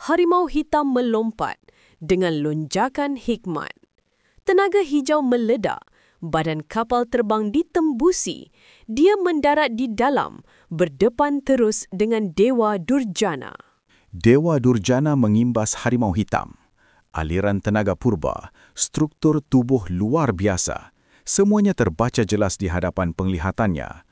Harimau hitam melompat dengan lonjakan hikmat. Tenaga hijau meledak, badan kapal terbang ditembusi. Dia mendarat di dalam, berdepan terus dengan Dewa Durjana. Dewa Durjana mengimbas harimau hitam. Aliran tenaga purba, struktur tubuh luar biasa. Semuanya terbaca jelas di hadapan penglihatannya.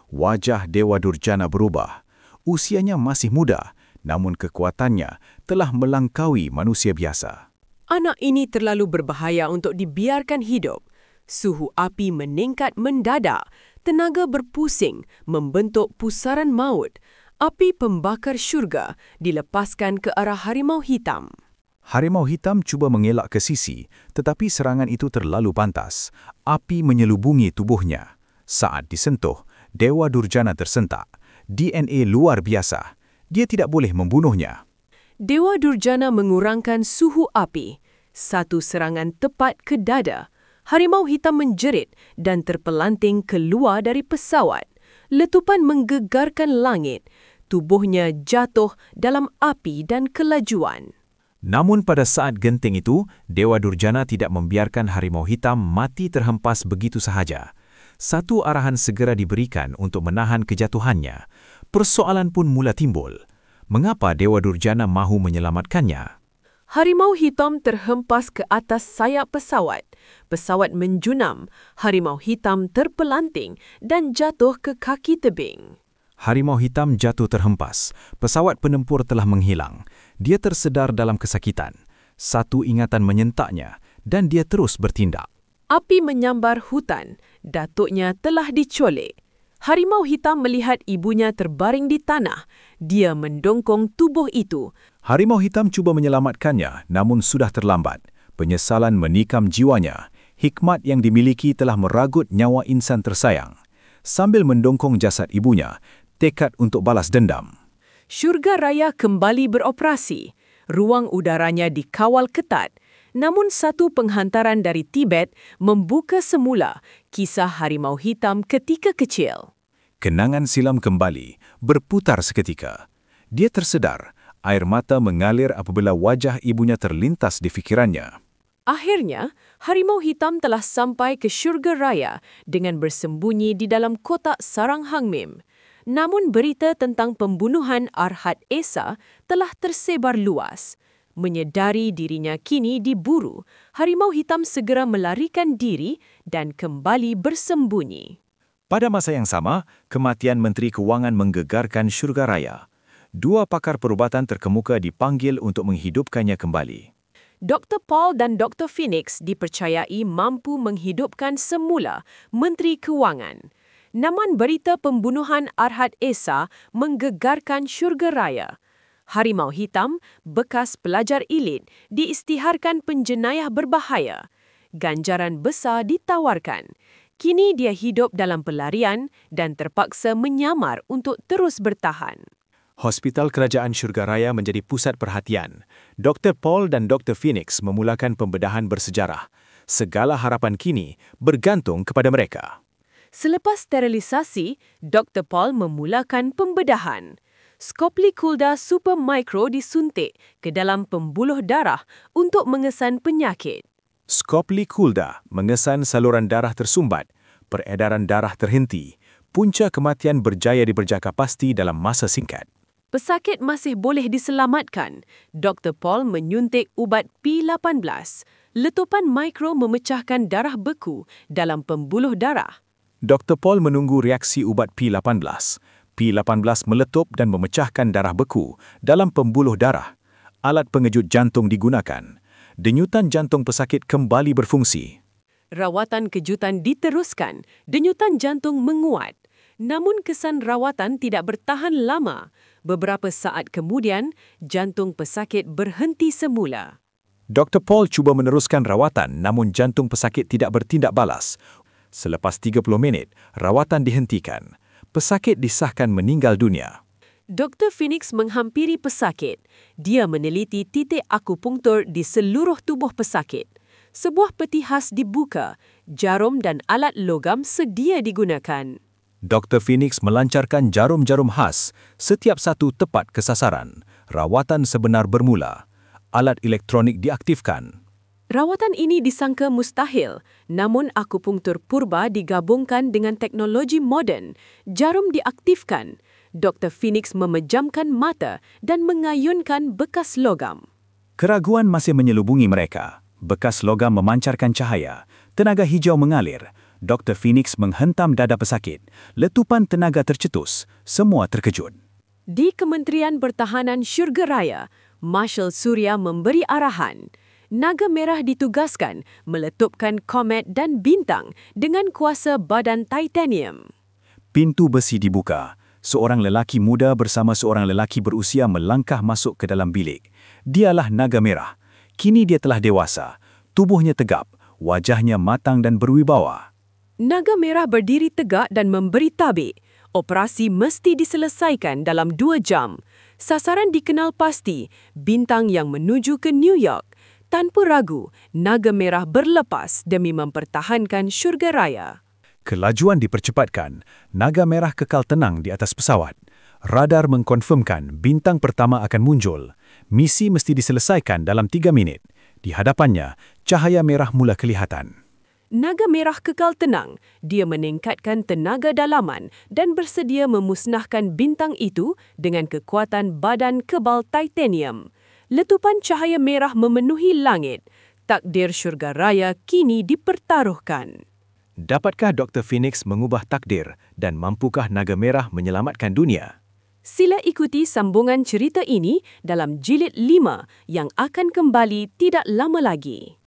Wajah Dewa Durjana berubah. Usianya masih muda, namun kekuatannya telah melangkaui manusia biasa. Anak ini terlalu berbahaya untuk dibiarkan hidup. Suhu api meningkat mendadak. Tenaga berpusing membentuk pusaran maut. Api pembakar syurga dilepaskan ke arah harimau hitam. Harimau hitam cuba mengelak ke sisi, tetapi serangan itu terlalu pantas. Api menyelubungi tubuhnya. Saat disentuh, Dewa Durjana tersentak. DNA luar biasa. Dia tidak boleh membunuhnya. Dewa Durjana mengurangkan suhu api. Satu serangan tepat ke dada. Harimau hitam menjerit dan terpelanting keluar dari pesawat. Letupan menggegarkan langit. Tubuhnya jatuh dalam api dan kelajuan. Namun pada saat genting itu, Dewa Durjana tidak membiarkan harimau hitam mati terhempas begitu sahaja. Satu arahan segera diberikan untuk menahan kejatuhannya. Persoalan pun mula timbul. Mengapa Dewa Durjana mahu menyelamatkannya? Harimau hitam terhempas ke atas sayap pesawat. Pesawat menjunam, harimau hitam terpelanting dan jatuh ke kaki tebing. Harimau hitam jatuh terhempas. Pesawat penempur telah menghilang. Dia tersedar dalam kesakitan. Satu ingatan menyentaknya dan dia terus bertindak. Api menyambar hutan. Datuknya telah dicolek. Harimau hitam melihat ibunya terbaring di tanah. Dia mendongkong tubuh itu. Harimau hitam cuba menyelamatkannya, namun sudah terlambat. Penyesalan menikam jiwanya. Hikmat yang dimiliki telah meragut nyawa insan tersayang. Sambil mendongkong jasad ibunya, tekad untuk balas dendam. Syurga Raya kembali beroperasi. Ruang udaranya dikawal ketat. Namun satu penghantaran dari Tibet membuka semula kisah harimau hitam ketika kecil. Kenangan silam kembali, berputar seketika. Dia tersedar, air mata mengalir apabila wajah ibunya terlintas di fikirannya. Akhirnya, harimau hitam telah sampai ke Syurga Raya dengan bersembunyi di dalam kotak sarang Hang Mim. Namun berita tentang pembunuhan Arhat Esa telah tersebar luas. Menyedari dirinya kini diburu, harimau hitam segera melarikan diri dan kembali bersembunyi. Pada masa yang sama, kematian Menteri Kewangan menggegarkan Syurga Raya. Dua pakar perubatan terkemuka dipanggil untuk menghidupkannya kembali. Dr. Paul dan Dr. Phoenix dipercayai mampu menghidupkan semula Menteri Kewangan. Namun berita pembunuhan Arhat Esa menggegarkan Syurga Raya. Harimau hitam, bekas pelajar elit, diisytiharkan penjenayah berbahaya. Ganjaran besar ditawarkan. Kini dia hidup dalam pelarian dan terpaksa menyamar untuk terus bertahan. Hospital Kerajaan Syurga Raya menjadi pusat perhatian. Dr. Paul dan Dr. Phoenix memulakan pembedahan bersejarah. Segala harapan kini bergantung kepada mereka. Selepas sterilisasi, Dr. Paul memulakan pembedahan. Scopely Kulda Super Micro disuntik ke dalam pembuluh darah untuk mengesan penyakit. Scopely Kulda mengesan saluran darah tersumbat, peredaran darah terhenti, punca kematian berjaya diberjaka pasti dalam masa singkat. Pesakit masih boleh diselamatkan. Dr. Paul menyuntik ubat P18. Letupan mikro memecahkan darah beku dalam pembuluh darah. Dr. Paul menunggu reaksi ubat P18. P18 meletup dan memecahkan darah beku dalam pembuluh darah. Alat pengejut jantung digunakan. Denyutan jantung pesakit kembali berfungsi. Rawatan kejutan diteruskan. Denyutan jantung menguat. Namun kesan rawatan tidak bertahan lama. Beberapa saat kemudian, jantung pesakit berhenti semula. Dr. Paul cuba meneruskan rawatan namun jantung pesakit tidak bertindak balas. Selepas 30 minit, rawatan dihentikan. Pesakit disahkan meninggal dunia. Dr. Phoenix menghampiri pesakit. Dia meneliti titik akupunktur di seluruh tubuh pesakit. Sebuah peti khas dibuka. Jarum dan alat logam sedia digunakan. Dr. Phoenix melancarkan jarum-jarum khas, setiap satu tepat ke sasaran. rawatan sebenar bermula. Alat elektronik diaktifkan. Rawatan ini disangka mustahil, namun akupunktur purba digabungkan dengan teknologi moden. Jarum diaktifkan. Dr. Phoenix memejamkan mata dan mengayunkan bekas logam. Keraguan masih menyelubungi mereka. Bekas logam memancarkan cahaya. Tenaga hijau mengalir. Dr. Phoenix menghentam dada pesakit. Letupan tenaga tercetus. Semua terkejut. Di Kementerian Pertahanan Syurga Raya, Marshal Surya memberi arahan. Naga Merah ditugaskan meletupkan komet dan bintang dengan kuasa badan titanium. Pintu besi dibuka. Seorang lelaki muda bersama seorang lelaki berusia melangkah masuk ke dalam bilik. Dialah Naga Merah. Kini dia telah dewasa. Tubuhnya tegap, wajahnya matang dan berwibawa. Naga Merah berdiri tegak dan memberi tabik. Operasi mesti diselesaikan dalam 2 jam. Sasaran dikenal pasti, bintang yang menuju ke New York. Tanpa ragu, Naga Merah berlepas demi mempertahankan Syurga Raya. Kelajuan dipercepatkan. Naga Merah kekal tenang di atas pesawat. Radar mengkonfirmkan bintang pertama akan muncul. Misi mesti diselesaikan dalam 3 minit. Di hadapannya, cahaya merah mula kelihatan. Naga Merah kekal tenang. Dia meningkatkan tenaga dalaman dan bersedia memusnahkan bintang itu dengan kekuatan badan kebal titanium. Letupan cahaya merah memenuhi langit. Takdir Syurga Raya kini dipertaruhkan. Dapatkah Dr. Phoenix mengubah takdir dan mampukah Naga Merah menyelamatkan dunia? Sila ikuti sambungan cerita ini dalam jilid 5 yang akan kembali tidak lama lagi.